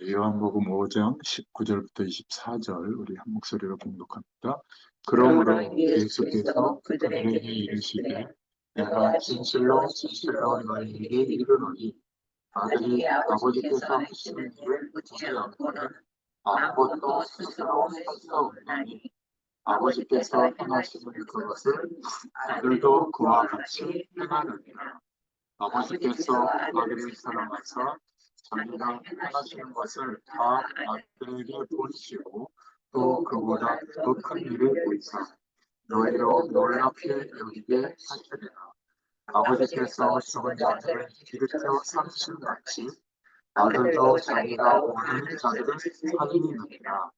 요한복음 5장 19절부터 24절 우리 한 목소리로 봉독합니다. 그러므로 그러므로 예수께서 예수께서 그들에게 그들에게 이르시되 내가 진실로 진실로 너희에게 이르노니 아들이 아버지께서 하시는 일을 보지 않고는 아무것도 스스로 할 수 없나니 아버지께서 행하시는 그것을 아들도 그와 같이 행하느니라. 아버지께서 아들을 사랑하사 자기가 행하시는 것을 다 아들에게 보이시고 또 그보다 더 큰 일을 보이사 너희로 놀랍게 여기게 하시리라. 아버지께서 죽은 자들을 일으켜 삼으신 같이 아들도 자기가 원하는 자들을 살리느니라.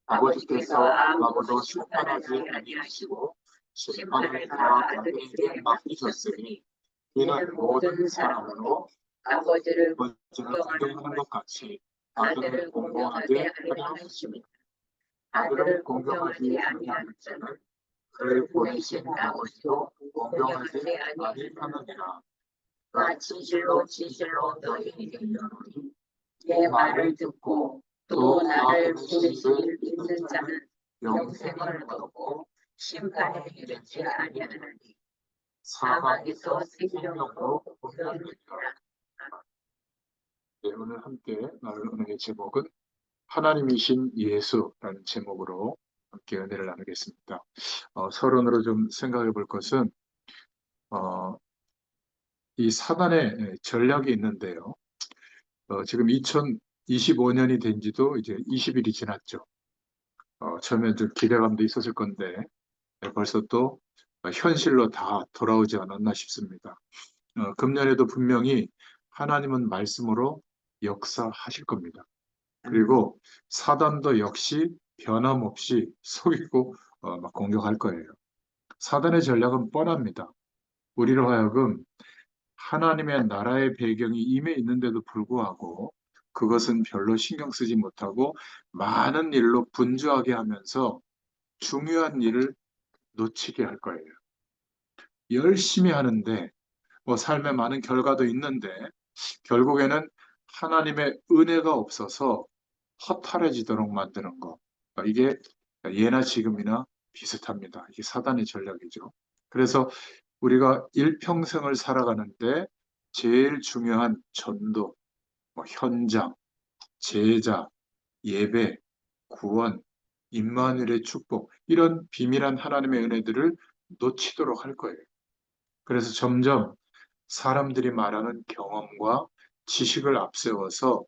아버지께서 아무도 심판하지 아니하시고 심판을 다 아들에게 맡기셨으니 이는 모든 사람으로 아버지를 공경하는 것 같이 아들을 공경하게 하려 하심이다. 아들을 공경하지 아니하는 자는 그를 보내신 아버지도 공경하지 아니하느니라. 나 진실로 진실로 너희에게 이르노니 내 말을 듣고 또 나를 보내신 이를 믿는 자는 영생을 얻고 심판에 이르지 아니하느니 사망에서 생명으로 옮겨지리라. 네, 오늘 함께 나눌 은혜의 제목은 하나님이신 예수라는 제목으로 함께 은혜를 나누겠습니다. 서론으로 좀 생각해 볼 것은 어, 이 사단의 전략이 있는데요. 지금 2025년이 된 지도 이제 20일이 지났죠. 처음에 좀 기대감도 있었을 건데 벌써 또 현실로 다 돌아오지 않았나 싶습니다. 금년에도 분명히 하나님은 말씀으로 역사하실 겁니다. 그리고 사단도 역시 변함없이 속이고 막 공격할 거예요. 사단의 전략은 뻔합니다. 우리로 하여금 하나님의 나라의 배경이 임해 있는데도 불구하고 그것은 별로 신경 쓰지 못하고 많은 일로 분주하게 하면서 중요한 일을 놓치게 할 거예요. 열심히 하는데 뭐 삶에 많은 결과도 있는데 결국에는 하나님의 은혜가 없어서 허탈해지도록 만드는 거. 이게 예나 지금이나 비슷합니다. 이게 사단의 전략이죠. 그래서 우리가 일평생을 살아가는데 제일 중요한 전도, 뭐 현장, 제자, 예배, 구원, 임마누엘의 축복, 이런 비밀한 하나님의 은혜들을 놓치도록 할 거예요. 그래서 점점 사람들이 말하는 경험과 지식을 앞세워서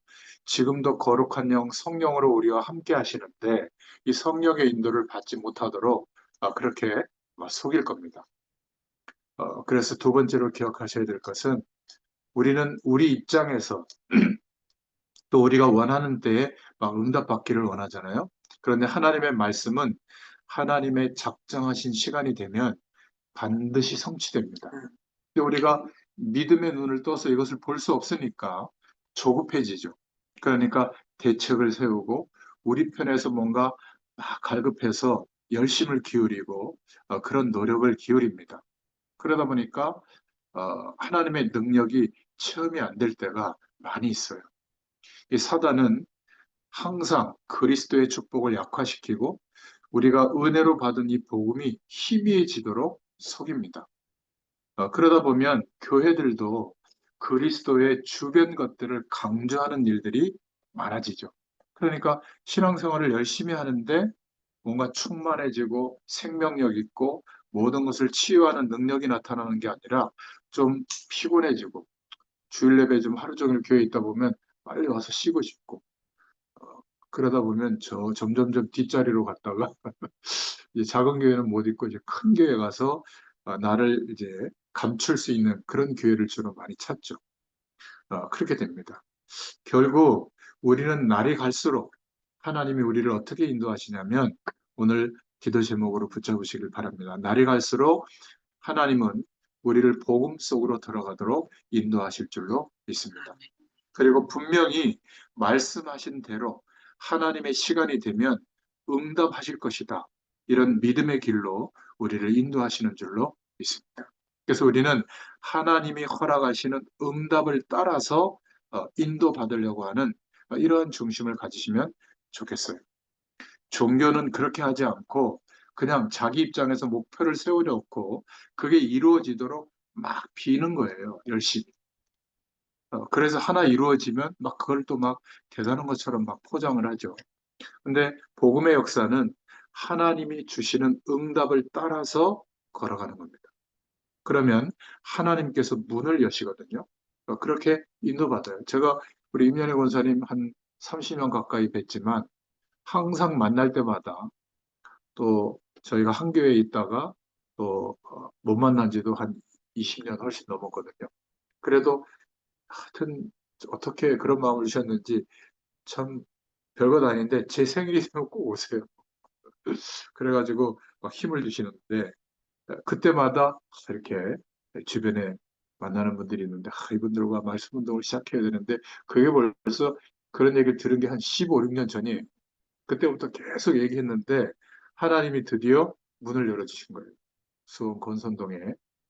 지금도 거룩한 영 성령으로 우리와 함께 하시는데 이 성령의 인도를 받지 못하도록 그렇게 속일 겁니다. 그래서 두 번째로 기억하셔야 될 것은 우리는 우리 입장에서 또 우리가 원하는 때에 막 응답받기를 원하잖아요. 그런데 하나님의 말씀은 하나님의 작정하신 시간이 되면 반드시 성취됩니다. 근데 우리가 믿음의 눈을 떠서 이것을 볼 수 없으니까 조급해지죠. 그러니까 대책을 세우고 우리 편에서 뭔가 막 갈급해서 열심을 기울이고 그런 노력을 기울입니다. 그러다 보니까 하나님의 능력이 체험이 안 될 때가 많이 있어요. 이 사단은 항상 그리스도의 축복을 약화시키고 우리가 은혜로 받은 이 복음이 희미해지도록 속입니다. 그러다 보면 교회들도 그리스도의 주변 것들을 강조하는 일들이 많아지죠. 그러니까 신앙생활을 열심히 하는데 뭔가 충만해지고 생명력 있고 모든 것을 치유하는 능력이 나타나는 게 아니라 좀 피곤해지고 주일 예배 좀 하루 종일 교회에 있다 보면 빨리 와서 쉬고 싶고 그러다 보면 점점점 뒷자리로 갔다가 이제 작은 교회는 못 있고 이제 큰 교회 가서 나를 이제 감출 수 있는 그런 교회를 주로 많이 찾죠. 그렇게 됩니다. 결국 우리는 날이 갈수록 하나님이 우리를 어떻게 인도하시냐면 오늘 기도 제목으로 붙잡으시길 바랍니다. 날이 갈수록 하나님은 우리를 복음 속으로 들어가도록 인도하실 줄로 믿습니다. 그리고 분명히 말씀하신 대로 하나님의 시간이 되면 응답하실 것이다. 이런 믿음의 길로 우리를 인도하시는 줄로 믿습니다. 그래서 우리는 하나님이 허락하시는 응답을 따라서 인도받으려고 하는 이런 중심을 가지시면 좋겠어요. 종교는 그렇게 하지 않고 그냥 자기 입장에서 목표를 세워놓고 그게 이루어지도록 막 비는 거예요, 열심히. 그래서 하나 이루어지면 막 그걸 또 막 대단한 것처럼 막 포장을 하죠. 근데 복음의 역사는 하나님이 주시는 응답을 따라서 걸어가는 겁니다. 그러면 하나님께서 문을 여시거든요. 그렇게 인도받아요. 제가 우리 임현애 권사님 한 30년 가까이 뵀지만 항상 만날 때마다 또 저희가 한 교회에 있다가 또 못 만난 지도 한 20년 훨씬 넘었거든요. 그래도 하여튼 어떻게 그런 마음을 주셨는지 참 별것 아닌데 제 생일이 되면 꼭 오세요. 그래가지고 막 힘을 주시는데 그때마다 이렇게 주변에 만나는 분들이 있는데 이분들과 말씀 운동을 시작해야 되는데 그게 벌써 그런 얘기를 들은 게 한 15, 16년 전이에요. 그때부터 계속 얘기했는데 하나님이 드디어 문을 열어주신 거예요. 수원 권선동에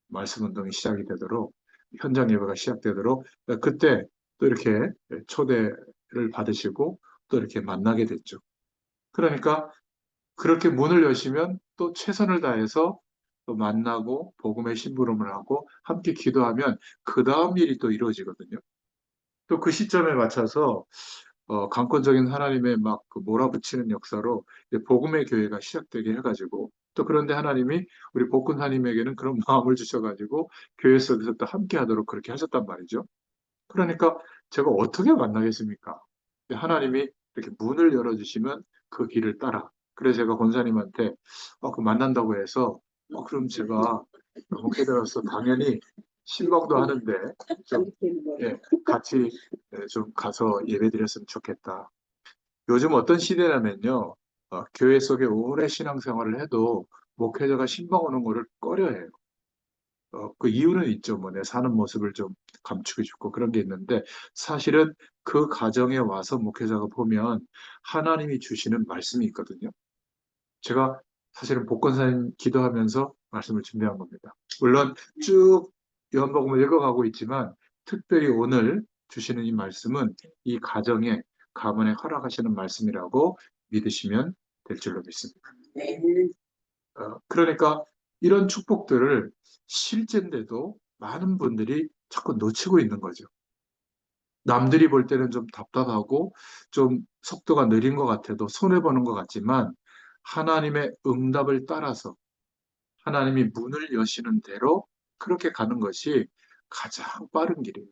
말씀 운동이 시작이 되도록 현장 예배가 시작되도록 그때 또 이렇게 초대를 받으시고 또 이렇게 만나게 됐죠. 그러니까 그렇게 문을 여시면 또 최선을 다해서 또 만나고 복음의 심부름을 하고 함께 기도하면 그 다음 일이 또 이루어지거든요. 또 그 시점에 맞춰서 강권적인 하나님의 막그 몰아붙이는 역사로 이제 복음의 교회가 시작되게 해가지고 또 그런데 하나님이 우리 복근하님에게는 그런 마음을 주셔가지고 교회 속에서 또 함께 하도록 그렇게 하셨단 말이죠. 그러니까 제가 어떻게 만나겠습니까? 하나님이 이렇게 문을 열어주시면 그 길을 따라. 그래서 제가 권사님한테 그 만난다고 해서 그럼 제가 목회 들어서 당연히 신방도 하는데 좀 예, 같이 좀 가서 예배 드렸으면 좋겠다. 요즘 어떤 시대라면요, 교회 속에 오래 신앙생활을 해도 목회자가 신방 오는 거를 꺼려해요. 그 이유는 있죠. 뭐 내 사는 모습을 좀 감추고 싶고 그런 게 있는데 사실은 그 가정에 와서 목회자가 보면 하나님이 주시는 말씀이 있거든요. 제가 사실은 복권사님 기도하면서 말씀을 준비한 겁니다. 물론 쭉 요한복음을 읽어가고 있지만 특별히 오늘 주시는 이 말씀은 이 가정에 가문에 허락하시는 말씀이라고 믿으시면 될 줄로 믿습니다. 그러니까 이런 축복들을 실제인데도 많은 분들이 자꾸 놓치고 있는 거죠. 남들이 볼 때는 좀 답답하고 좀 속도가 느린 것 같아도 손해보는 것 같지만 하나님의 응답을 따라서 하나님이 문을 여시는 대로 그렇게 가는 것이 가장 빠른 길이에요.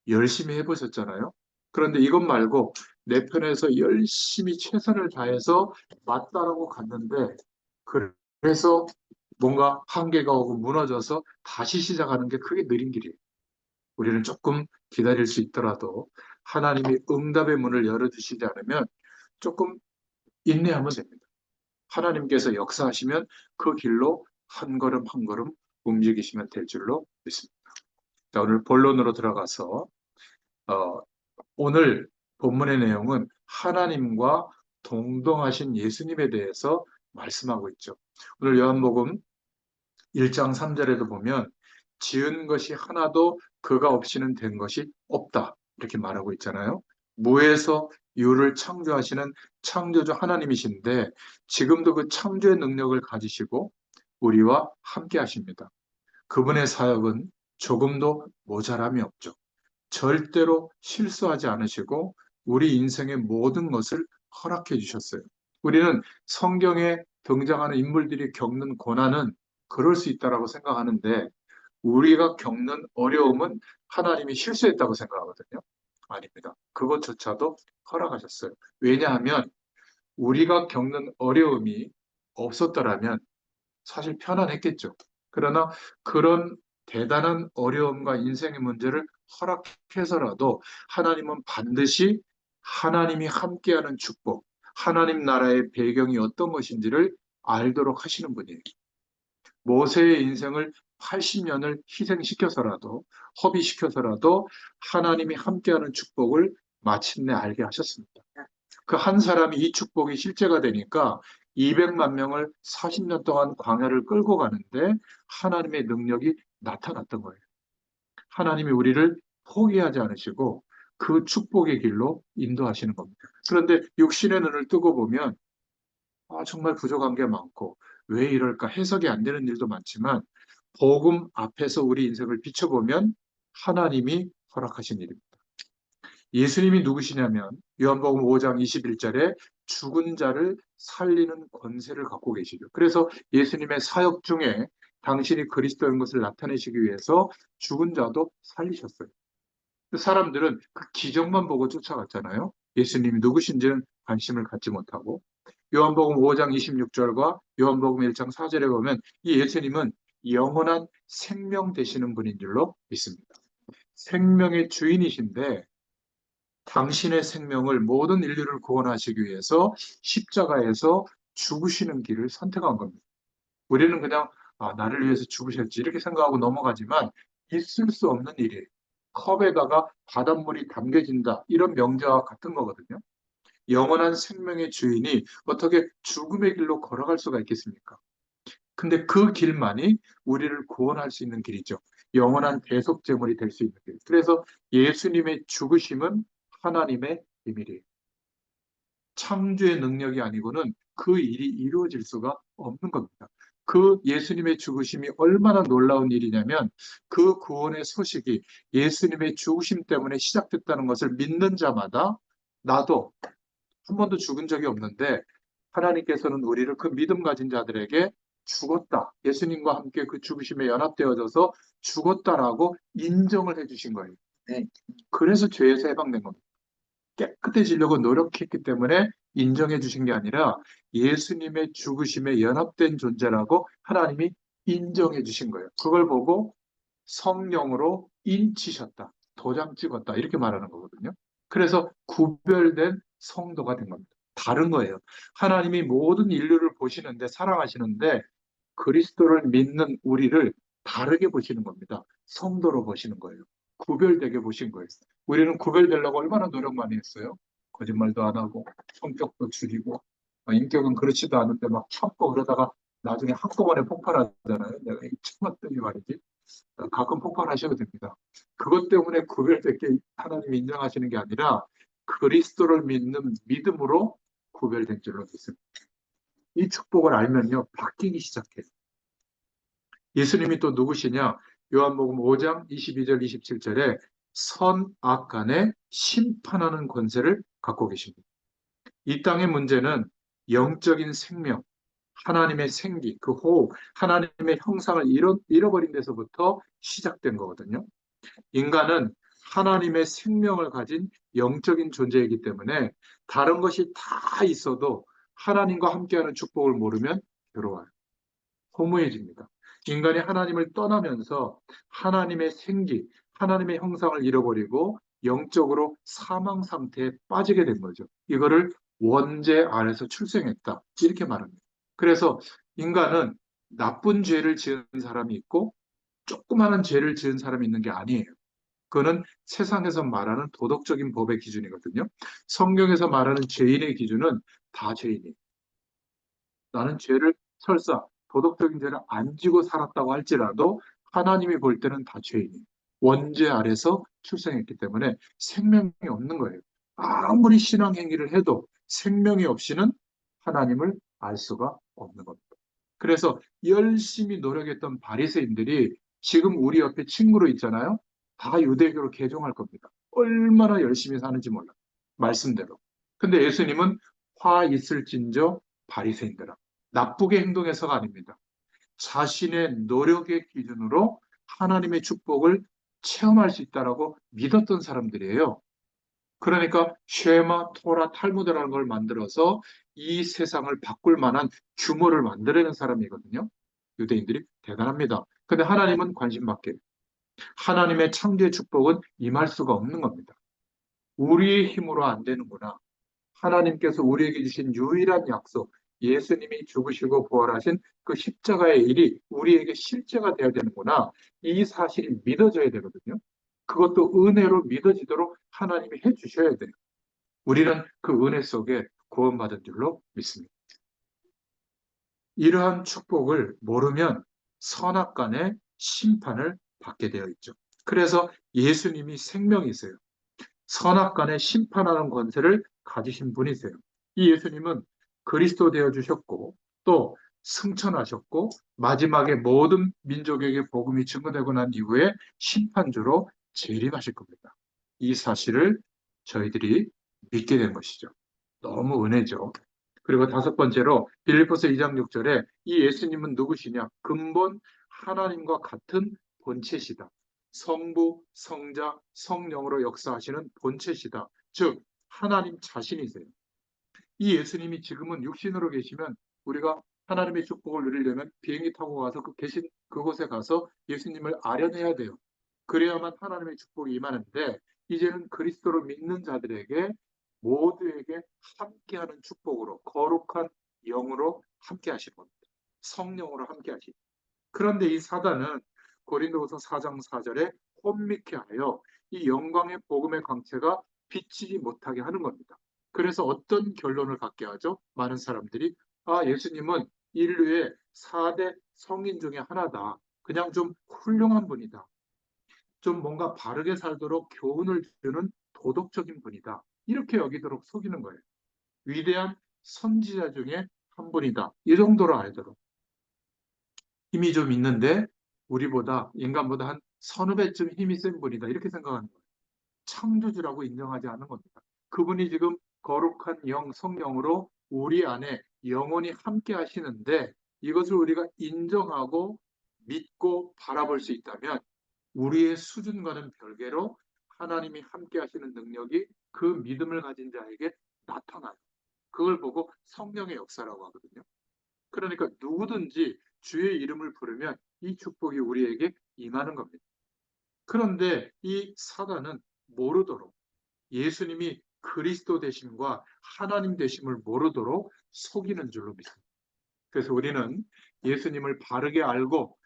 열심히 해보셨잖아요. 그런데 이것 말고 내 편에서 열심히 최선을 다해서 맞다라고 갔는데 그래서 뭔가 한계가 오고 무너져서 다시 시작하는 게 그게 느린 길이에요. 우리는 조금 기다릴 수 있더라도 하나님이 응답의 문을 열어주시지 않으면 조금 인내하면 됩니다. 하나님께서 역사하시면 그 길로 한 걸음 한 걸음 움직이시면 될 줄로 믿습니다. 자, 오늘 본론으로 들어가서 어, 오늘 본문의 내용은 하나님과 동등하신 예수님에 대해서 말씀하고 있죠. 오늘 요한복음 1장 3절에도 보면 지은 것이 하나도 그가 없이는 된 것이 없다. 이렇게 말하고 있잖아요. 무에서 유를 창조하시는 창조주 하나님이신데 지금도 그 창조의 능력을 가지시고 우리와 함께 하십니다. 그분의 사역은 조금도 모자람이 없죠. 절대로 실수하지 않으시고 우리 인생의 모든 것을 허락해 주셨어요. 우리는 성경에 등장하는 인물들이 겪는 고난은 그럴 수 있다라고 생각하는데 우리가 겪는 어려움은 하나님이 실수했다고 생각하거든요. 아닙니다. 그것조차도 허락하셨어요. 왜냐하면 우리가 겪는 어려움이 없었더라면 사실 편안했겠죠. 그러나 그런 대단한 어려움과 인생의 문제를 허락해서라도 하나님은 반드시 하나님이 함께하는 축복, 하나님 나라의 배경이 어떤 것인지를 알도록 하시는 분이에요. 모세의 인생을 80년을 희생시켜서라도, 허비시켜서라도 하나님이 함께하는 축복을 마침내 알게 하셨습니다. 그 한 사람이 이 축복이 실제가 되니까 200만 명을 40년 동안 광야를 끌고 가는데 하나님의 능력이 나타났던 거예요. 하나님이 우리를 포기하지 않으시고 그 축복의 길로 인도하시는 겁니다. 그런데 육신의 눈을 뜨고 보면 정말 부족한 게 많고 왜 이럴까 해석이 안 되는 일도 많지만 복음 앞에서 우리 인생을 비춰보면 하나님이 허락하신 일입니다. 예수님이 누구시냐면 요한복음 5장 21절에 죽은 자를 살리는 권세를 갖고 계시죠. 그래서 예수님의 사역 중에 당신이 그리스도인 것을 나타내시기 위해서 죽은 자도 살리셨어요. 사람들은 그 기적만 보고 쫓아갔잖아요. 예수님이 누구신지는 관심을 갖지 못하고 요한복음 5장 26절과 요한복음 1장 4절에 보면 이 예수님은 영원한 생명 되시는 분인 줄로 믿습니다. 생명의 주인이신데 당신의 생명을 모든 인류를 구원하시기 위해서 십자가에서 죽으시는 길을 선택한 겁니다. 우리는 그냥 나를 위해서 죽으셨지 이렇게 생각하고 넘어가지만 있을 수 없는 일이에요. 컵에다가 바닷물이 담겨진다 이런 명제와 같은 거거든요. 영원한 생명의 주인이 어떻게 죽음의 길로 걸어갈 수가 있겠습니까? 근데 그 길만이 우리를 구원할 수 있는 길이죠. 영원한 대속제물이 될 수 있는 길. 그래서 예수님의 죽으심은 하나님의 비밀이에요. 창조의 능력이 아니고는 그 일이 이루어질 수가 없는 겁니다. 그 예수님의 죽으심이 얼마나 놀라운 일이냐면 그 구원의 소식이 예수님의 죽으심 때문에 시작됐다는 것을 믿는 자마다 나도 한 번도 죽은 적이 없는데 하나님께서는 우리를 그 믿음 가진 자들에게 죽었다. 예수님과 함께 그 죽으심에 연합되어져서 죽었다라고 인정을 해주신 거예요. 네. 그래서 죄에서 해방된 겁니다. 깨끗해지려고 노력했기 때문에 인정해 주신 게 아니라 예수님의 죽으심에 연합된 존재라고 하나님이 인정해 주신 거예요. 그걸 보고 성령으로 인치셨다. 도장 찍었다. 이렇게 말하는 거거든요. 그래서 구별된 성도가 된 겁니다. 다른 거예요. 하나님이 모든 인류를 보시는데 사랑하시는데 그리스도를 믿는 우리를 다르게 보시는 겁니다. 성도로 보시는 거예요. 구별되게 보신 거예요. 우리는 구별되려고 얼마나 노력 많이 했어요. 거짓말도 안 하고 성격도 줄이고 인격은 그렇지도 않은데 막 참고 그러다가 나중에 한꺼번에 폭발하잖아요. 내가 참았더니 말이지. 가끔 폭발하셔도 됩니다. 그것 때문에 구별되게 하나님이 인정하시는 게 아니라 그리스도를 믿는 믿음으로 구별된 줄로 믿습니다. 이 축복을 알면요, 바뀌기 시작해요. 예수님이 또 누구시냐? 요한복음 5장 22절 27절에 선악 간에 심판하는 권세를 갖고 계십니다. 이 땅의 문제는 영적인 생명, 하나님의 생기, 그 호흡, 하나님의 형상을 잃어버린 데서부터 시작된 거거든요. 인간은 하나님의 생명을 가진 영적인 존재이기 때문에 다른 것이 다 있어도 하나님과 함께하는 축복을 모르면 괴로워요. 허무해집니다. 인간이 하나님을 떠나면서 하나님의 생기, 하나님의 형상을 잃어버리고 영적으로 사망 상태에 빠지게 된 거죠. 이거를 원죄 아래서 출생했다. 이렇게 말합니다. 그래서 인간은 나쁜 죄를 지은 사람이 있고 조그마한 죄를 지은 사람이 있는 게 아니에요. 그거는 세상에서 말하는 도덕적인 법의 기준이거든요. 성경에서 말하는 죄인의 기준은 다 죄인이에요. 나는 죄를 설사 도덕적인 죄를 안 지고 살았다고 할지라도 하나님이 볼 때는 다 죄인이에요. 원죄 아래서 출생했기 때문에 생명이 없는 거예요. 아무리 신앙 행위를 해도 생명이 없이는 하나님을 알 수가 없는 겁니다. 그래서 열심히 노력했던 바리새인들이 지금 우리 옆에 친구로 있잖아요. 다 유대교로 개종할 겁니다. 얼마나 열심히 사는지 몰라. 말씀대로. 근데 예수님은 화 있을진저 바리새인들아. 나쁘게 행동해서가 아닙니다. 자신의 노력의 기준으로 하나님의 축복을 체험할 수 있다라고 믿었던 사람들이에요. 그러니까 쉐마, 토라, 탈무드라는 걸 만들어서 이 세상을 바꿀 만한 규모를 만들어낸 사람이거든요. 유대인들이 대단합니다. 근데 하나님은 관심 밖에. 하나님의 창조의 축복은 임할 수가 없는 겁니다. 우리의 힘으로 안 되는구나. 하나님께서 우리에게 주신 유일한 약속, 예수님이 죽으시고 부활하신 그 십자가의 일이 우리에게 실제가 되어야 되는구나. 이 사실이 믿어져야 되거든요. 그것도 은혜로 믿어지도록 하나님이 해주셔야 돼요. 우리는 그 은혜 속에 구원받은 줄로 믿습니다. 이러한 축복을 모르면 선악간의 심판을 받게 되어 있죠. 그래서 예수님이 생명이세요. 선악간에 심판하는 권세를 가지신 분이세요. 이 예수님은 그리스도 되어 주셨고 또 승천하셨고 마지막에 모든 민족에게 복음이 증거되고 난 이후에 심판주로 재림하실 겁니다. 이 사실을 저희들이 믿게 된 것이죠. 너무 은혜죠. 그리고 다섯 번째로 빌립보서 2장 6절에 이 예수님은 누구시냐? 근본 하나님과 같은 본체시다. 성부, 성자, 성령으로 역사하시는 본체시다. 즉 하나님 자신이세요. 이 예수님이 지금은 육신으로 계시면 우리가 하나님의 축복을 누리려면 비행기 타고 가서 그 계신 그곳에 가서 예수님을 아련해야 돼요. 그래야만 하나님의 축복이 임하는데 이제는 그리스도를 믿는 자들에게 모두에게 함께하는 축복으로 거룩한 영으로 함께 하시는 겁니다. 성령으로 함께 하시는. 그런데 이 사단은 고린도후서 4장 4절에 혼미케 하여 이 영광의 복음의 광채가 비치지 못하게 하는 겁니다. 그래서 어떤 결론을 갖게 하죠? 많은 사람들이 예수님은 인류의 4대 성인 중에 하나다. 그냥 좀 훌륭한 분이다. 좀 뭔가 바르게 살도록 교훈을 주는 도덕적인 분이다. 이렇게 여기도록 속이는 거예요. 위대한 선지자 중에 한 분이다. 이 정도로 알도록. 힘이 좀 있는데 우리보다 인간보다 한 서너 배쯤 힘이 센 분이다. 이렇게 생각하는 거예요. 창조주라고 인정하지 않는 겁니다. 그분이 지금 거룩한 영, 성령으로 우리 안에 영원히 함께 하시는데 이것을 우리가 인정하고 믿고 바라볼 수 있다면 우리의 수준과는 별개로 하나님이 함께 하시는 능력이 그 믿음을 가진 자에게 나타나요. 그걸 보고 성령의 역사라고 하거든요. 그러니까 누구든지 주의 이름을 부르면 이 축복이 우리에게 임하는 겁니다. 그런데 이 사단은 모르도록 예수님이 그리스도 되심과 하나님 되심을 모르도록 속이는 줄로 믿습니다. 그래서 우리는 예수님을 바르게 알고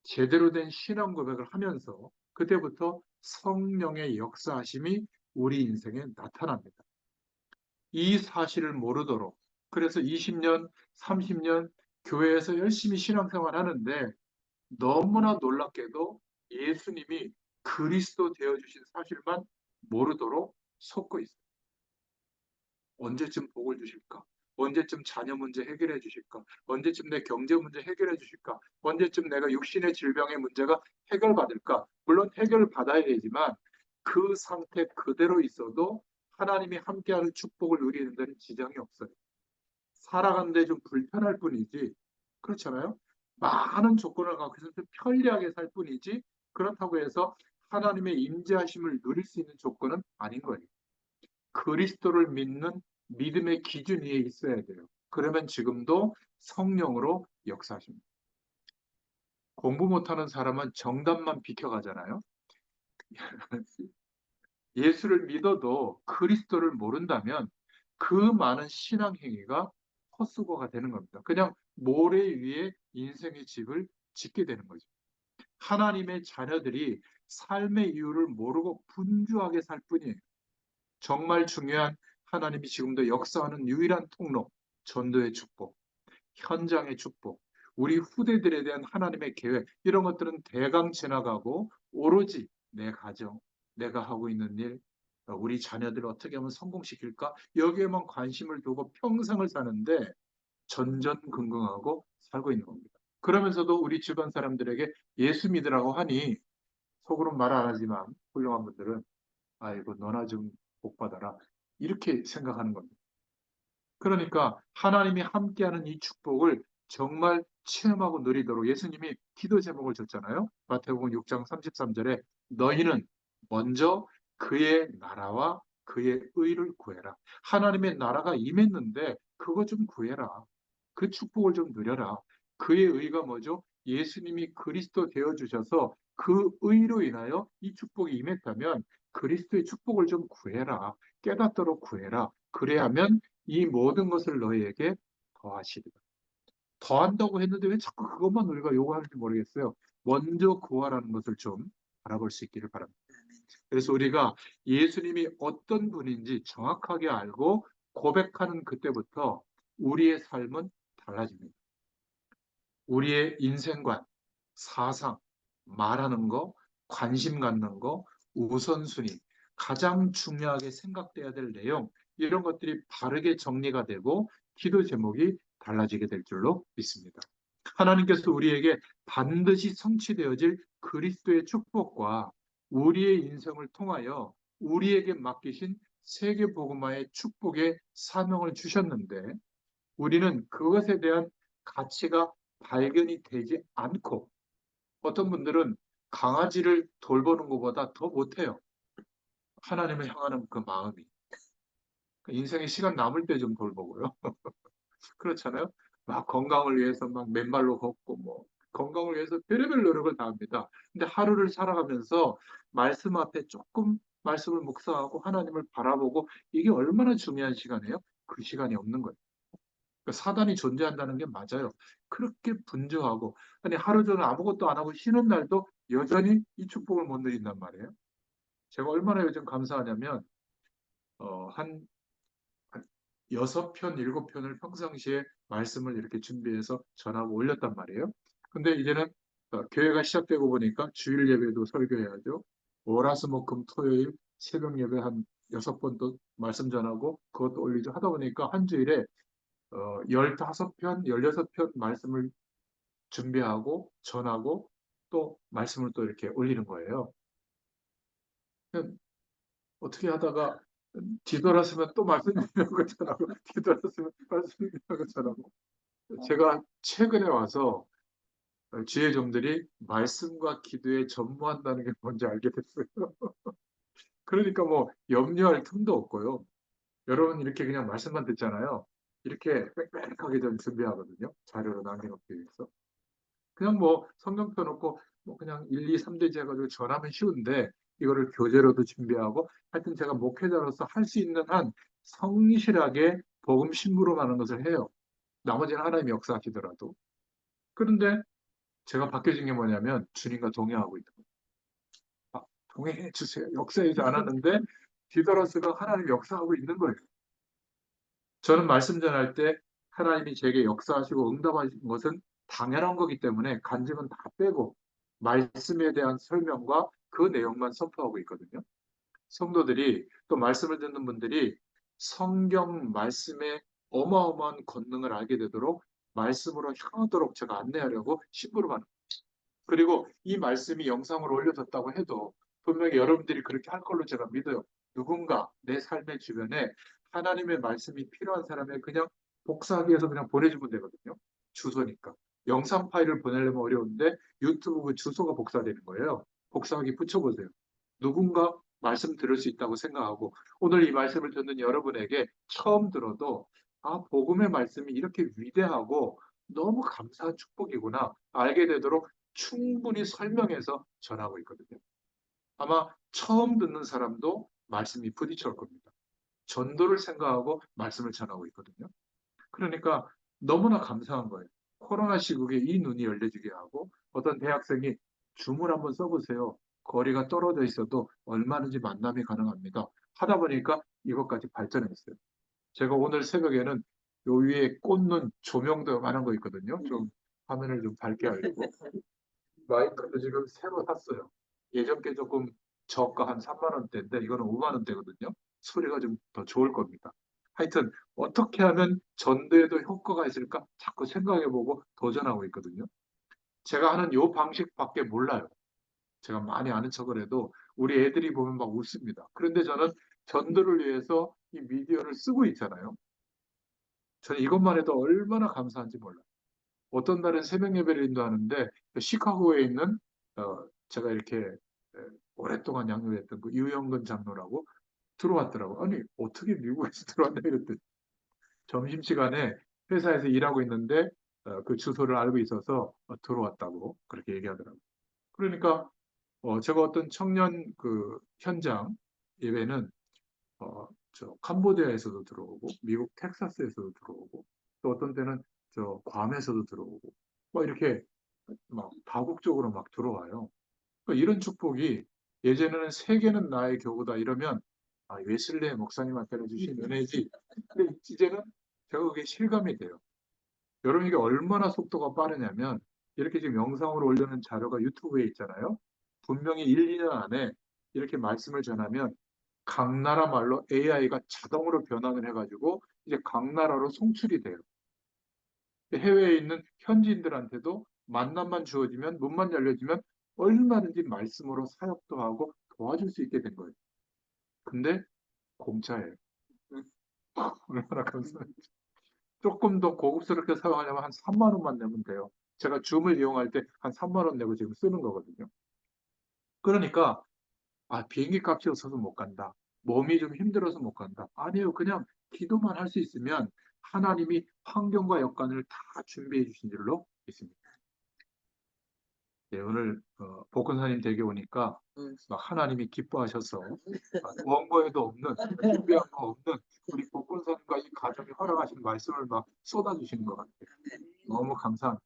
제대로 된 신앙 고백을 하면서 그때부터 성령의 역사하심이 우리 인생에 나타납니다. 이 사실을 모르도록 그래서 20년, 30년 교회에서 열심히 신앙생활 하는데 너무나 놀랍게도 예수님이 그리스도 되어주신 사실만 모르도록 속고 있어요. 언제쯤 복을 주실까? 언제쯤 자녀 문제 해결해 주실까? 언제쯤 내 경제 문제 해결해 주실까? 언제쯤 내가 육신의 질병의 문제가 해결받을까? 물론 해결을 받아야 되지만 그 상태 그대로 있어도 하나님이 함께하는 축복을 누리는 데는 지장이 없어요. 살아가는데 좀 불편할 뿐이지. 그렇잖아요? 많은 조건을 갖고 있어서 좀 편리하게 살 뿐이지 그렇다고 해서 하나님의 임재하심을 누릴 수 있는 조건은 아닌 거예요. 그리스도를 믿는 믿음의 기준 위에 있어야 돼요. 그러면 지금도 성령으로 역사하십니다. 공부 못하는 사람은 정답만 비켜가잖아요. 예수를 믿어도 그리스도를 모른다면 그 많은 신앙 행위가 헛수고가 되는 겁니다. 그냥 모래 위에 인생의 집을 짓게 되는 거죠. 하나님의 자녀들이 삶의 이유를 모르고 분주하게 살 뿐이에요. 정말 중요한 하나님이 지금도 역사하는 유일한 통로, 전도의 축복, 현장의 축복, 우리 후대들에 대한 하나님의 계획, 이런 것들은 대강 지나가고 오로지 내 가정, 내가 하고 있는 일, 우리 자녀들을 어떻게 하면 성공시킬까? 여기에만 관심을 두고 평생을 사는데 전전긍긍하고 살고 있는 겁니다. 그러면서도 우리 주변 사람들에게 예수 믿으라고 하니 속으로 말 안 하지만 훌륭한 분들은 아이고 너나 좀 복 받아라 이렇게 생각하는 겁니다. 그러니까 하나님이 함께하는 이 축복을 정말 체험하고 누리도록 예수님이 기도 제목을 줬잖아요. 마태복음 6장 33절에 너희는 먼저 그의 나라와 그의 의를 구해라. 하나님의 나라가 임했는데 그거 좀 구해라. 그 축복을 좀 누려라. 그의 의가 뭐죠? 예수님이 그리스도 되어 주셔서 그 의로 인하여 이 축복이 임했다면 그리스도의 축복을 좀 구해라. 깨닫도록 구해라. 그래야면 이 모든 것을 너희에게 더하시리라. 더한다고 했는데 왜 자꾸 그것만 우리가 요구하는지 모르겠어요. 먼저 구하라는 것을 좀 알아볼 수 있기를 바랍니다. 그래서 우리가 예수님이 어떤 분인지 정확하게 알고 고백하는 그때부터 우리의 삶은 달라집니다. 우리의 인생관, 사상, 말하는 거, 관심 갖는 거, 우선순위, 가장 중요하게 생각돼야 될 내용, 이런 것들이 바르게 정리가 되고 기도 제목이 달라지게 될 줄로 믿습니다. 하나님께서 우리에게 반드시 성취되어질 그리스도의 축복과 우리의 인생을 통하여 우리에게 맡기신 세계복음화의 축복의 사명을 주셨는데, 우리는 그것에 대한 가치가 발견이 되지 않고, 어떤 분들은 강아지를 돌보는 것보다 더 못해요. 하나님을 향하는 그 마음이. 인생에 시간 남을 때 좀 돌보고요. 그렇잖아요. 막 건강을 위해서 막 맨발로 걷고 뭐 건강을 위해서 별의별 노력을 다합니다. 근데 하루를 살아가면서 말씀 앞에 조금 말씀을 묵상하고 하나님을 바라보고, 이게 얼마나 중요한 시간이에요? 그 시간이 없는 거예요. 그러니까 사단이 존재한다는 게 맞아요. 그렇게 분주하고, 아니 하루 종일 아무것도 안 하고 쉬는 날도 여전히 이 축복을 못 누린단 말이에요. 제가 얼마나 요즘 감사하냐면 한 6편, 7편을 평상시에 말씀을 이렇게 준비해서 전하고 올렸단 말이에요. 근데 이제는 교회가 시작되고 보니까 주일 예배도 설교해야죠. 월화수목금 토요일 새벽 예배 한 6번 또 말씀 전하고 그것도 올리죠. 하다 보니까 한 주일에 15편, 16편 말씀을 준비하고 전하고 또 말씀을 또 이렇게 올리는 거예요. 어떻게 하다가 뒤돌아서면 또 말씀 준비하고 전하고 뒤돌아서면 말씀 준비하고 전하고, 제가 최근에 와서 지혜 종들이 말씀과 기도에 전무한다는 게 뭔지 알게 됐어요. 그러니까 뭐 염려할 틈도 없고요. 여러분 이렇게 그냥 말씀만 듣잖아요. 이렇게 빽빽하게 좀 준비하거든요. 자료로 남겨놓기 위해서. 그냥 뭐 성경 펴놓고 뭐 그냥 1, 2, 3대지 해가지고 전하면 쉬운데, 이거를 교재로도 준비하고 하여튼 제가 목회자로서 할 수 있는 한 성실하게 복음 심부름하는 것을 해요. 나머지는 하나님이 역사하시더라도. 그런데 제가 바뀌어진 게 뭐냐면 주님과 동행하고 있는 거예요. 아, 동행해 주세요. 역사하지 않았는데 디더러스가 하나님 역사하고 있는 거예요. 저는 말씀 전할 때 하나님이 제게 역사하시고 응답하신 것은 당연한 거기 때문에 간증은 다 빼고 말씀에 대한 설명과 그 내용만 선포하고 있거든요. 성도들이, 또 말씀을 듣는 분들이 성경 말씀의 어마어마한 권능을 알게 되도록 말씀으로 향하도록 제가 안내하려고 심부름하는, 그리고 이 말씀이 영상으로 올려졌다고 해도 분명히 여러분들이 그렇게 할 걸로 제가 믿어요. 누군가 내 삶의 주변에 하나님의 말씀이 필요한 사람에 그냥 복사하기 위해서 그냥 보내주면 되거든요. 주소니까. 영상 파일을 보내려면 어려운데 유튜브 그 주소가 복사되는 거예요. 복사하기 붙여보세요. 누군가 말씀 들을 수 있다고 생각하고, 오늘 이 말씀을 듣는 여러분에게 처음 들어도 복음의 말씀이 이렇게 위대하고 너무 감사한 축복이구나 알게 되도록 충분히 설명해서 전하고 있거든요. 아마 처음 듣는 사람도 말씀이 부딪혀올 겁니다. 전도를 생각하고 말씀을 전하고 있거든요. 그러니까 너무나 감사한 거예요. 코로나 시국에 이 눈이 열려지게 하고, 어떤 대학생이 줌을 한번 써보세요. 거리가 떨어져 있어도 얼마든지 만남이 가능합니다. 하다 보니까 이것까지 발전했어요. 제가 오늘 새벽에는 요 위에 꽂는 조명도 많은 거 있거든요. 좀 화면을 좀 밝게 하려고. 마이크도 지금 새로 샀어요. 예전 게 조금 저가 한 3만 원대인데 이거는 5만 원대거든요. 소리가 좀 더 좋을 겁니다. 하여튼 어떻게 하면 전도에도 효과가 있을까 자꾸 생각해보고 도전하고 있거든요. 제가 하는 요 방식밖에 몰라요. 제가 많이 아는 척을 해도 우리 애들이 보면 막 웃습니다. 그런데 저는 전도를 위해서 이 미디어를 쓰고 있잖아요. 저는 이것만 해도 얼마나 감사한지 몰라요. 어떤 날은 새벽 예배를 인도하는데 시카고에 있는 제가 이렇게 오랫동안 양육했던 그 유영근 장로라고 들어왔더라고. 아니 어떻게 미국에서 들어왔냐 이랬더니 점심시간에 회사에서 일하고 있는데 그 주소를 알고 있어서 들어왔다고 그렇게 얘기하더라고. 그러니까 제가 어떤 청년 그 현장 예배는 저 캄보디아에서도 들어오고 미국 텍사스에서도 들어오고 또 어떤 때는 저 괌에서도 들어오고 뭐 이렇게 막 다국적으로 막 들어와요. 그러니까 이런 축복이, 예전에는 세계는 나의 교구다 이러면 웨슬레 목사님한테 주신 은혜지. 근데 이제는 제가 그게 실감이 돼요. 여러분 이게 얼마나 속도가 빠르냐면, 이렇게 지금 영상으로 올려놓은 자료가 유튜브에 있잖아요. 분명히 1, 2년 안에 이렇게 말씀을 전하면 각 나라 말로 AI가 자동으로 변환을 해가지고 이제 각 나라로 송출이 돼요. 해외에 있는 현지인들한테도 만남만 주어지면, 문만 열려지면 얼마든지 말씀으로 사역도 하고 도와줄 수 있게 된 거예요. 근데 공짜예요. 얼마나 감사해요. 조금 더 고급스럽게 사용하려면 한 3만 원만 내면 돼요. 제가 줌을 이용할 때 한 3만 원 내고 지금 쓰는 거거든요. 그러니까 비행기 값이 없어서 못 간다. 몸이 좀 힘들어서 못 간다. 아니에요. 그냥 기도만 할 수 있으면 하나님이 환경과 여건을 다 준비해 주신 줄로 믿습니다. 네, 오늘 복근사님 댁에 오니까 막 하나님이 기뻐하셔서 원고에도 없는, 준비한 거 없는 우리 복근사님과 이 가정이 허락하신 말씀을 막 쏟아주시는 것 같아요. 너무 감사합니다.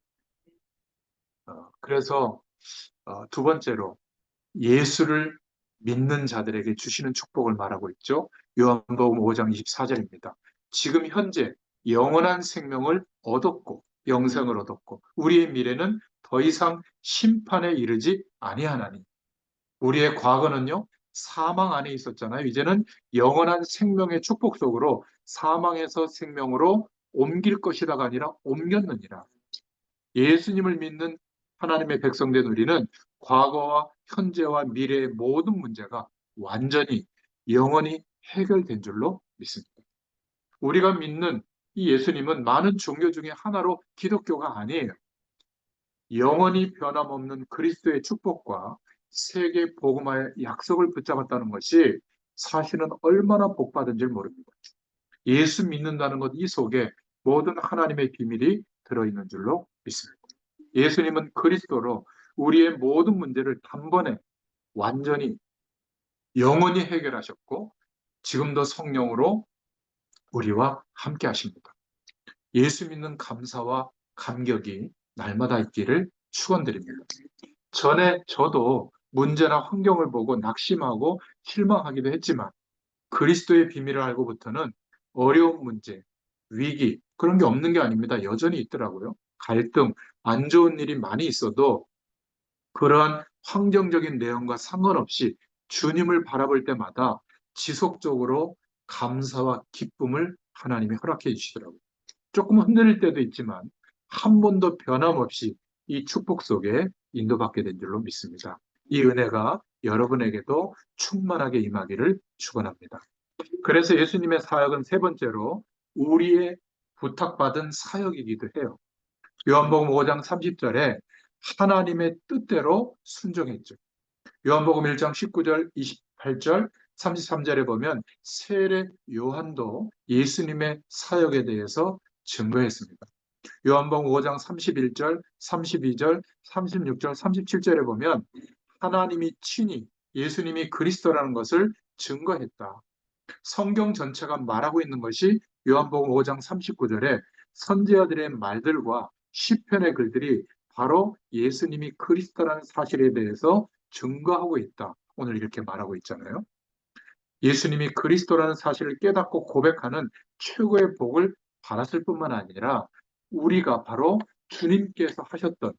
그래서 두 번째로 예수를 믿는 자들에게 주시는 축복을 말하고 있죠. 요한복음 5장 24절입니다. 지금 현재 영원한 생명을 얻었고 영생을 얻었고 우리의 미래는 더 이상 심판에 이르지 아니하나니. 우리의 과거는요, 사망 안에 있었잖아요. 이제는 영원한 생명의 축복 속으로 사망에서 생명으로 옮길 것이다가 아니라 옮겼느니라. 예수님을 믿는 하나님의 백성된 우리는 과거와 현재와 미래의 모든 문제가 완전히 영원히 해결된 줄로 믿습니다. 우리가 믿는 이 예수님은 많은 종교 중에 하나로 기독교가 아니에요. 영원히 변함없는 그리스도의 축복과 세계 복음화의 약속을 붙잡았다는 것이 사실은 얼마나 복받은 줄 모릅니다. 예수 믿는다는 것 이 속에 모든 하나님의 비밀이 들어있는 줄로 믿습니다. 예수님은 그리스도로 우리의 모든 문제를 단번에 완전히 영원히 해결하셨고 지금도 성령으로 우리와 함께 하십니다. 예수 믿는 감사와 감격이 날마다 있기를 축원드립니다. 전에 저도 문제나 환경을 보고 낙심하고 실망하기도 했지만 그리스도의 비밀을 알고부터는 어려운 문제, 위기 그런 게 없는 게 아닙니다. 여전히 있더라고요. 갈등, 안 좋은 일이 많이 있어도 그러한 환경적인 내용과 상관없이 주님을 바라볼 때마다 지속적으로 감사와 기쁨을 하나님이 허락해 주시더라고요. 조금 흔들릴 때도 있지만 한 번도 변함없이 이 축복 속에 인도받게 된 줄로 믿습니다. 이 은혜가 여러분에게도 충만하게 임하기를 축원합니다. 그래서 예수님의 사역은 세 번째로 우리의 부탁받은 사역이기도 해요. 요한복음 5장 30절에 하나님의 뜻대로 순종했죠. 요한복음 1장 19절, 28절, 33절에 보면 세례 요한도 예수님의 사역에 대해서 증거했습니다. 요한복음 5장 31절, 32절, 36절, 37절에 보면 하나님이 친히 예수님이 그리스도라는 것을 증거했다. 성경 전체가 말하고 있는 것이 요한복음 5장 39절에 선지자들의 말들과 시편의 글들이 바로 예수님이 그리스도라는 사실에 대해서 증거하고 있다. 오늘 이렇게 말하고 있잖아요. 예수님이 그리스도라는 사실을 깨닫고 고백하는 최고의 복을 받았을 뿐만 아니라 우리가 바로 주님께서 하셨던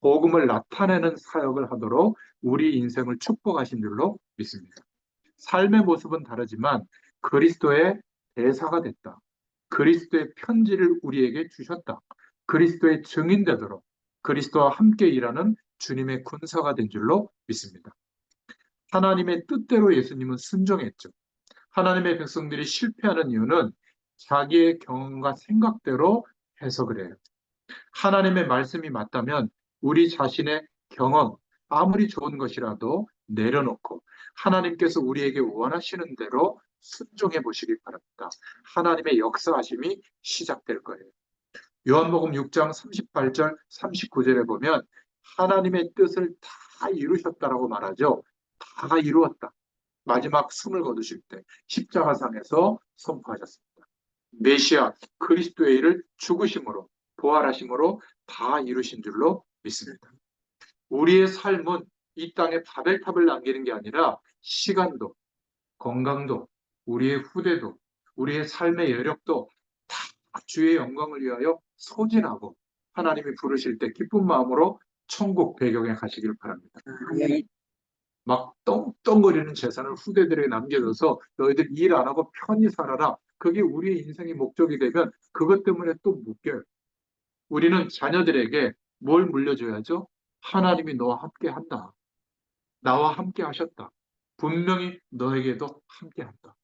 복음을 나타내는 사역을 하도록 우리 인생을 축복하신 줄로 믿습니다. 삶의 모습은 다르지만 그리스도의 대사가 됐다. 그리스도의 편지를 우리에게 주셨다. 그리스도의 증인되도록 그리스도와 함께 일하는 주님의 군사가 된 줄로 믿습니다. 하나님의 뜻대로 예수님은 순종했죠. 하나님의 백성들이 실패하는 이유는 자기의 경험과 생각대로 해석을 해요. 하나님의 말씀이 맞다면 우리 자신의 경험, 아무리 좋은 것이라도 내려놓고 하나님께서 우리에게 원하시는 대로 순종해 보시기 바랍니다. 하나님의 역사하심이 시작될 거예요. 요한복음 6장 38절, 39절에 보면 하나님의 뜻을 다 이루셨다라고 말하죠. 다 이루었다. 마지막 숨을 거두실 때 십자가상에서 선포하셨습니다. 메시아 그리스도의 일을 죽으심으로 부활하심으로 다 이루신 줄로 믿습니다. 우리의 삶은 이 땅에 바벨탑을 남기는 게 아니라 시간도 건강도 우리의 후대도 우리의 삶의 여력도 다 주의 영광을 위하여 소진하고 하나님이 부르실 때 기쁜 마음으로 천국 배경에 가시길 바랍니다. 막 떵떵거리는 재산을 후대들에게 남겨줘서 너희들 일 안 하고 편히 살아라. 그게 우리의 인생의 목적이 되면 그것 때문에 또 묶여요. 우리는 자녀들에게 뭘 물려줘야죠? 하나님이 너와 함께 한다. 나와 함께 하셨다. 분명히 너에게도 함께 한다.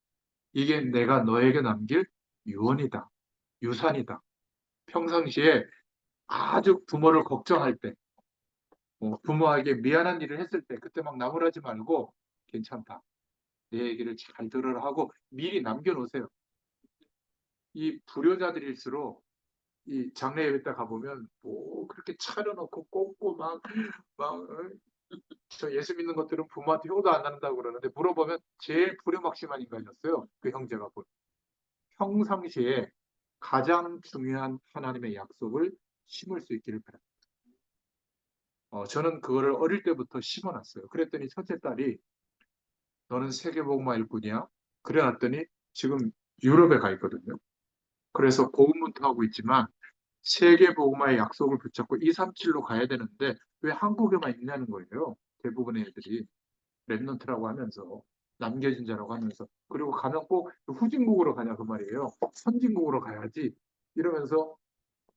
이게 내가 너에게 남길 유언이다. 유산이다. 평상시에 아주 부모를 걱정할 때, 부모에게 미안한 일을 했을 때, 그때 막 나무라지 말고 괜찮다. 내 얘기를 잘 들으라 하고 미리 남겨놓으세요. 이 불효자들일수록 이 장례 예배 때 가보면 뭐 그렇게 차려놓고 꽂고 저 예수 믿는 것들은 부모한테 효도 안 나는다고 그러는데 물어보면 제일 불효막심한 인간이었어요. 그 형제가 본. 평상시에 가장 중요한 하나님의 약속을 심을 수 있기를 바랍니다. 저는 그거를 어릴 때부터 심어놨어요. 그랬더니 첫째 딸이 너는 세계복음화 일꾼이야? 그래놨더니 지금 유럽에 가 있거든요. 그래서 고군분투하고 있지만 세계복음화의 약속을 붙잡고 237로 가야 되는데 왜 한국에만 있냐는 거예요. 대부분의 애들이 랩넌트라고 하면서 남겨진 자라고 하면서 그리고 가면 꼭 후진국으로 가냐 그 말이에요. 선진국으로 가야지 이러면서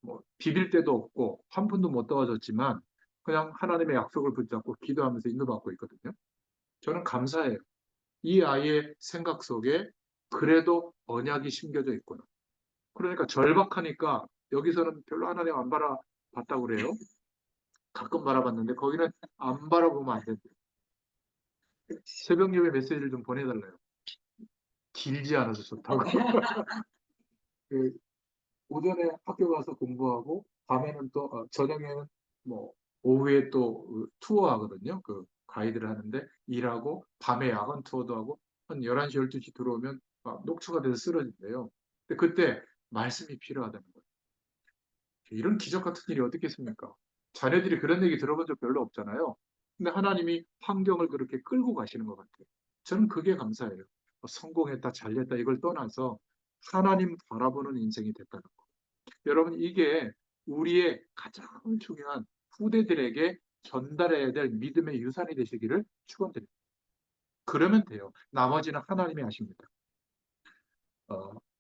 뭐 비빌 데도 없고 한 푼도 못 도와줬지만 그냥 하나님의 약속을 붙잡고 기도하면서 인도받고 있거든요. 저는 감사해요. 이 아이의 생각 속에 그래도 언약이 심겨져 있구나. 그러니까 절박하니까 여기서는 별로 하나님 안 바라봤다고 그래요. 가끔 바라봤는데 거기는 안 바라보면 안 된대요. 새벽 예배 메시지를 좀 보내달래요. 길지 않아서 좋다고. 그 오전에 학교 가서 공부하고 밤에는 또 저녁에는 뭐 오후에 또 투어 하거든요. 그 가이드를 하는데 일하고 밤에 야간 투어도 하고 한 11시 12시 들어오면 막 녹초가 돼서 쓰러진대요. 근데 그때 말씀이 필요하다는 거예요. 이런 기적 같은 일이 어떻게 있습니까? 자녀들이 그런 얘기 들어본 적 별로 없잖아요. 근데 하나님이 환경을 그렇게 끌고 가시는 것 같아요. 저는 그게 감사해요. 성공했다, 잘됐다 이걸 떠나서 하나님 바라보는 인생이 됐다는 거. 여러분 이게 우리의 가장 중요한 후대들에게 전달해야 될 믿음의 유산이 되시기를 축원드립니다. 그러면 돼요. 나머지는 하나님이 하십니다.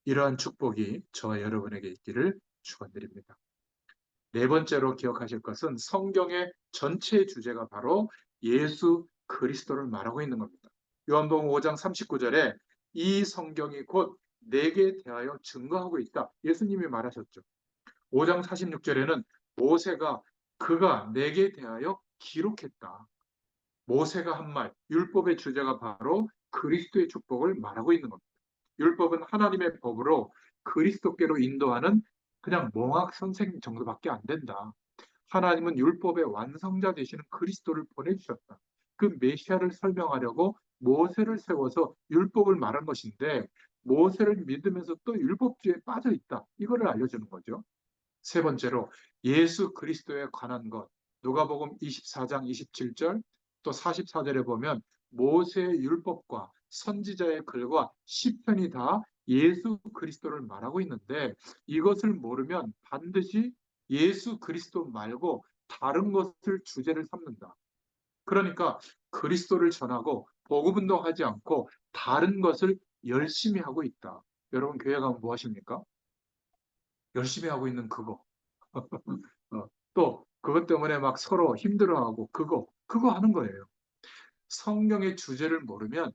이러한 축복이 저와 여러분에게 있기를 축원드립니다. 네 번째로 기억하실 것은 성경의 전체 주제가 바로 예수 그리스도를 말하고 있는 겁니다. 요한복음 5장 39절에 이 성경이 곧 내게 대하여 증거하고 있다. 예수님이 말하셨죠. 5장 46절에는 모세가 그가 내게 대하여 기록했다. 모세가 한 말, 율법의 주제가 바로 그리스도의 축복을 말하고 있는 겁니다. 율법은 하나님의 법으로 그리스도께로 인도하는 그냥 몽학 선생 정도밖에 안 된다. 하나님은 율법의 완성자 되시는 그리스도를 보내주셨다. 그 메시아를 설명하려고 모세를 세워서 율법을 말한 것인데 모세를 믿으면서 또 율법주의에 빠져 있다. 이거를 알려주는 거죠. 세 번째로 예수 그리스도에 관한 것. 누가복음 24장 27절 또 44절에 보면 모세의 율법과 선지자의 글과 시편이 다 예수 그리스도를 말하고 있는데 이것을 모르면 반드시 예수 그리스도 말고 다른 것을 주제를 삼는다. 그러니까 그리스도를 전하고 복음 운동하지 않고 다른 것을 열심히 하고 있다. 여러분 교회 가면 뭐 하십니까? 열심히 하고 있는 그거. 또 그것 때문에 막 서로 힘들어하고 그거 하는 거예요. 성경의 주제를 모르면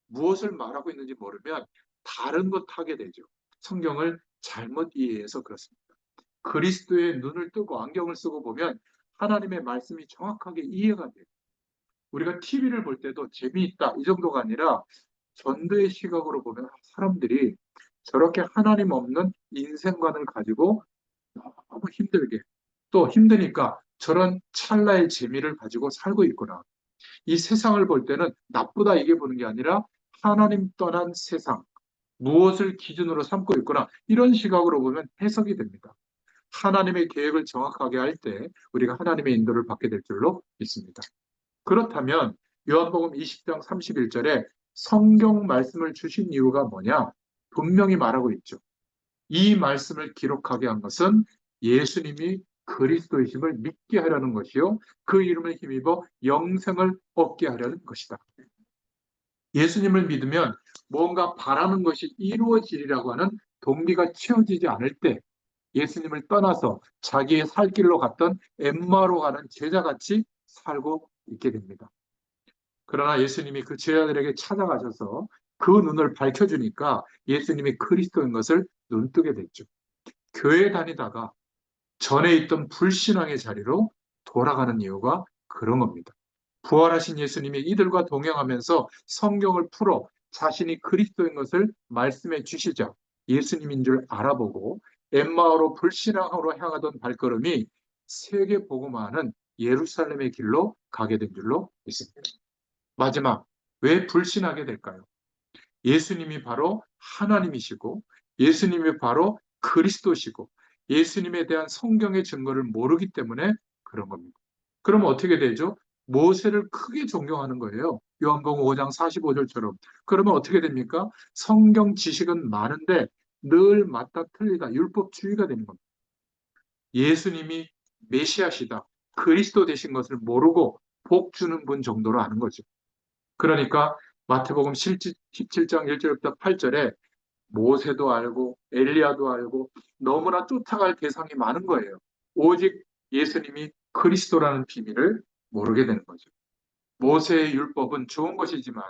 무엇을 말하고 있는지 모르면 다른 것 하게 되죠. 성경을 잘못 이해해서 그렇습니다. 그리스도의 눈을 뜨고 안경을 쓰고 보면 하나님의 말씀이 정확하게 이해가 돼요. 우리가 TV를 볼 때도 재미있다 이 정도가 아니라 전도의 시각으로 보면 사람들이 저렇게 하나님 없는 인생관을 가지고 너무 힘들게 또 힘드니까 저런 찰나의 재미를 가지고 살고 있구나. 이 세상을 볼 때는 나쁘다 이게 보는 게 아니라 하나님 떠난 세상, 무엇을 기준으로 삼고 있구나. 이런 시각으로 보면 해석이 됩니다. 하나님의 계획을 정확하게 할 때 우리가 하나님의 인도를 받게 될 줄로 믿습니다. 그렇다면 요한복음 20장 31절에 성경 말씀을 주신 이유가 뭐냐? 분명히 말하고 있죠. 이 말씀을 기록하게 한 것은 예수님이 그리스도이심을 믿게 하려는 것이요, 그 이름을 힘입어 영생을 얻게 하려는 것이다. 예수님을 믿으면 뭔가 바라는 것이 이루어지리라고 하는 동기가 채워지지 않을 때 예수님을 떠나서 자기의 살 길로 갔던 엠마오로 가는 제자같이 살고 있게 됩니다. 그러나 예수님이 그 제자들에게 찾아가셔서 그 눈을 밝혀주니까 예수님이 그리스도인 것을 눈뜨게 됐죠. 교회 다니다가 전에 있던 불신앙의 자리로 돌아가는 이유가 그런 겁니다. 부활하신 예수님이 이들과 동행하면서 성경을 풀어 자신이 그리스도인 것을 말씀해 주시자 예수님인 줄 알아보고 엠마오로 불신앙으로 향하던 발걸음이 세계 복음화하는 예루살렘의 길로 가게 된 줄로 믿습니다. 마지막, 왜 불신하게 될까요? 예수님이 바로 하나님이시고 예수님이 바로 그리스도시고 예수님에 대한 성경의 증거를 모르기 때문에 그런 겁니다. 그러면 어떻게 되죠? 모세를 크게 존경하는 거예요. 요한복음 5장 45절처럼. 그러면 어떻게 됩니까? 성경 지식은 많은데 늘 맞다 틀리다 율법주의가 되는 겁니다. 예수님이 메시아시다, 그리스도 되신 것을 모르고 복 주는 분 정도로 아는 거죠. 그러니까 마태복음 17장 1절부터 8절에 모세도 알고 엘리야도 알고 너무나 쫓아갈 대상이 많은 거예요. 오직 예수님이 그리스도라는 비밀을 모르게 되는 거죠. 모세의 율법은 좋은 것이지만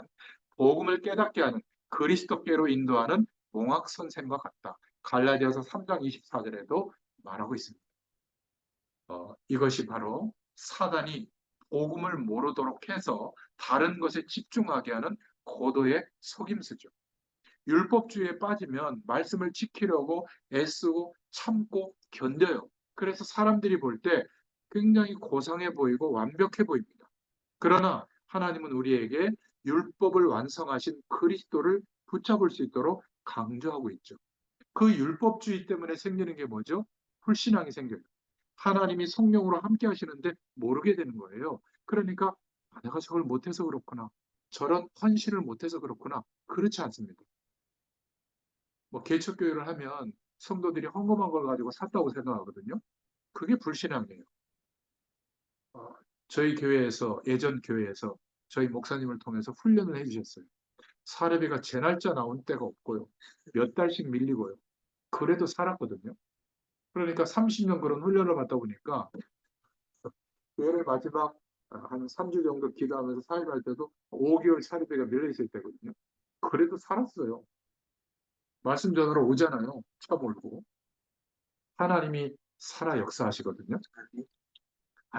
복음을 깨닫게 하는 그리스도께로 인도하는 몽학 선생과 같다. 갈라디아서 3장 24절에도 말하고 있습니다. 이것이 바로 사단이 복음을 모르도록 해서 다른 것에 집중하게 하는 고도의 속임수죠. 율법주의에 빠지면 말씀을 지키려고 애쓰고 참고 견뎌요. 그래서 사람들이 볼 때 굉장히 고상해 보이고 완벽해 보입니다. 그러나 하나님은 우리에게 율법을 완성하신 그리스도를 붙잡을 수 있도록 강조하고 있죠. 그 율법주의 때문에 생기는 게 뭐죠? 불신앙이 생겨요. 하나님이 성령으로 함께 하시는데 모르게 되는 거예요. 그러니까 내가 저걸 못해서 그렇구나. 저런 헌신을 못해서 그렇구나. 그렇지 않습니다. 뭐 개척교회를 하면 성도들이 헌금한 걸 가지고 샀다고 생각하거든요. 그게 불신앙이에요. 어, 저희 교회에서 예전 교회에서 저희 목사님을 통해서 훈련을 해주셨어요. 사례비가 제 날짜 나온 때가 없고요. 몇 달씩 밀리고요. 그래도 살았거든요. 그러니까 30년 그런 훈련을 받다 보니까 교회 마지막 한 3주 정도 기도하면서 사임할 때도 5개월 사례비가 밀려 있을 때거든요. 그래도 살았어요. 말씀 전으로 오잖아요. 차 몰고. 하나님이 살아 역사하시거든요.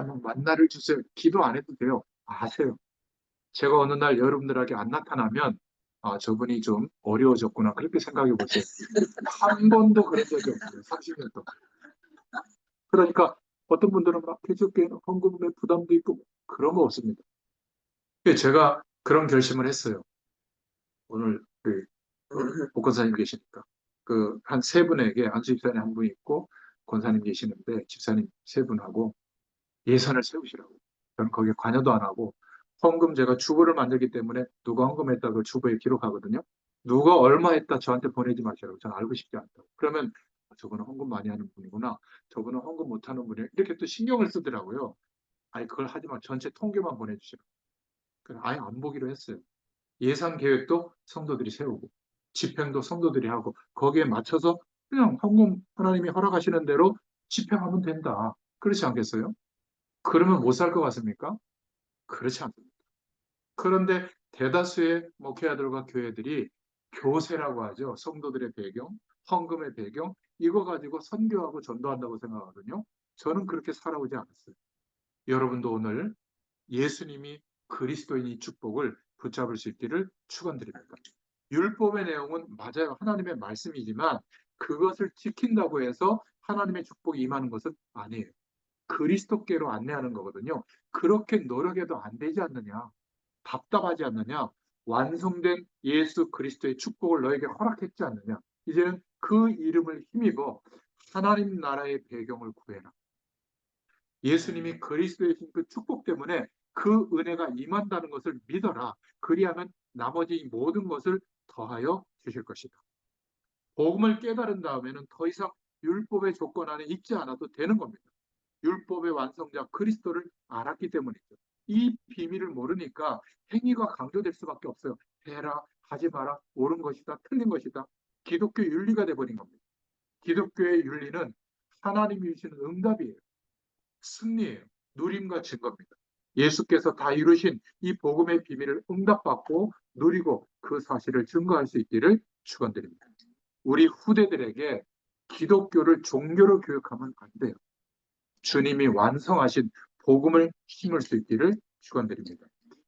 뭐 만나를 주세요. 기도 안 해도 돼요. 아세요. 제가 어느 날 여러분들에게 안 나타나면 저분이 좀 어려워졌구나. 그렇게 생각해 보세요. 한 번도 그런 적이 없어요. 30년 동안. 그러니까 어떤 분들은 막 개척교회는 헌금에 부담도 있고 그런 거 없습니다. 제가 그런 결심을 했어요. 오늘 복권사님 계시니까 그 한 세 분에게 안수 집사님 한 분 있고 권사님 계시는데 집사님 세 분하고 예산을 세우시라고. 저는 거기에 관여도 안 하고 헌금 제가 주보를 만들기 때문에 누가 헌금했다고 주보에 기록하거든요. 누가 얼마 했다 저한테 보내지 마시라고. 저는 알고 싶지 않다고. 그러면 저분은 헌금 많이 하는 분이구나. 저분은 헌금 못하는 분이에요. 이렇게 또 신경을 쓰더라고요. 아니 그걸 하지 마. 전체 통계만 보내주시라고. 그래서 아예 안 보기로 했어요. 예산 계획도 성도들이 세우고 집행도 성도들이 하고 거기에 맞춰서 그냥 헌금 하나님이 허락하시는 대로 집행하면 된다. 그렇지 않겠어요? 그러면 못 살 것 같습니까? 그렇지 않습니다. 그런데 대다수의 목회자들과 교회들이 교세라고 하죠. 성도들의 배경, 헌금의 배경, 이거 가지고 선교하고 전도한다고 생각하거든요. 저는 그렇게 살아오지 않았어요. 여러분도 오늘 예수님이 그리스도인의 축복을 붙잡을 수 있기를 축원드립니다. 율법의 내용은 맞아요. 하나님의 말씀이지만 그것을 지킨다고 해서 하나님의 축복이 임하는 것은 아니에요. 그리스도께로 안내하는 거거든요. 그렇게 노력해도 안 되지 않느냐? 답답하지 않느냐? 완성된 예수 그리스도의 축복을 너에게 허락했지 않느냐? 이제는 그 이름을 힘입어 하나님 나라의 배경을 구해라. 예수님이 그리스도이신 그 축복 때문에 그 은혜가 임한다는 것을 믿어라. 그리하면 나머지 모든 것을 더하여 주실 것이다. 복음을 깨달은 다음에는 더 이상 율법의 조건 안에 있지 않아도 되는 겁니다. 율법의 완성자 그리스도를 알았기 때문이죠. 이 비밀을 모르니까 행위가 강조될 수밖에 없어요. 해라, 하지 마라, 옳은 것이다, 틀린 것이다. 기독교 윤리가 돼버린 겁니다. 기독교의 윤리는 하나님이 주시는 응답이에요. 승리예요. 누림과 증거입니다. 예수께서 다 이루신 이 복음의 비밀을 응답받고 누리고 그 사실을 증거할 수 있기를 축원드립니다. 우리 후대들에게 기독교를 종교로 교육하면 안 돼요. 주님이 완성하신 복음을 심을 수 있기를 축원드립니다.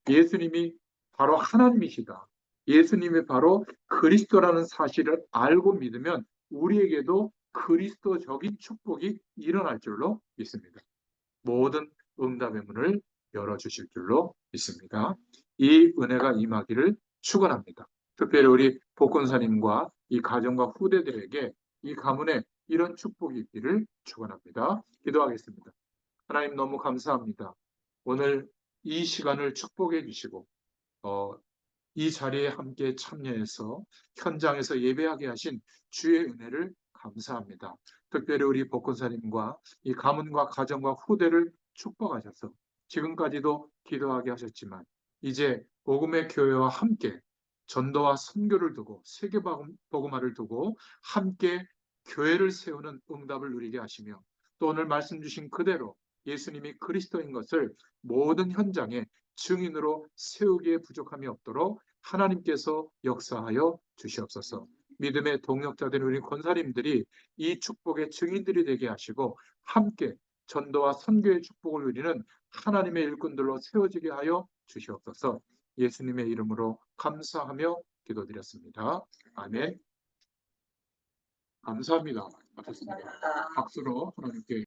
예수님이 바로 하나님이시다. 예수님이 바로 그리스도라는 사실을 알고 믿으면 우리에게도 그리스도적인 축복이 일어날 줄로 믿습니다. 모든 응답의 문을 열어주실 줄로 믿습니다. 이 은혜가 임하기를 축원합니다. 특별히 우리 복권사님과 이 가정과 후대들에게 이 가문에 이런 축복이 있기를 축원합니다. 기도하겠습니다. 하나님 너무 감사합니다. 오늘 이 시간을 축복해 주시고 이 자리에 함께 참여해서 현장에서 예배하게 하신 주의 은혜를 감사합니다. 특별히 우리 복권사님과 이 가문과 가정과 후대를 축복하셔서 지금까지도 기도하게 하셨지만 이제 복음의 교회와 함께 전도와 선교를 두고 세계 복음화를 두고 함께 교회를 세우는 응답을 누리게 하시며 또 오늘 말씀 주신 그대로 예수님이 그리스도인 것을 모든 현장에 증인으로 세우기에 부족함이 없도록 하나님께서 역사하여 주시옵소서. 믿음의 동역자된 우리 권사님들이 이 축복의 증인들이 되게 하시고 함께 전도와 선교의 축복을 누리는 하나님의 일꾼들로 세워지게 하여 주시옵소서. 예수님의 이름으로 감사하며 기도드렸습니다. 아멘. 감사합니다. 박수로 하나님께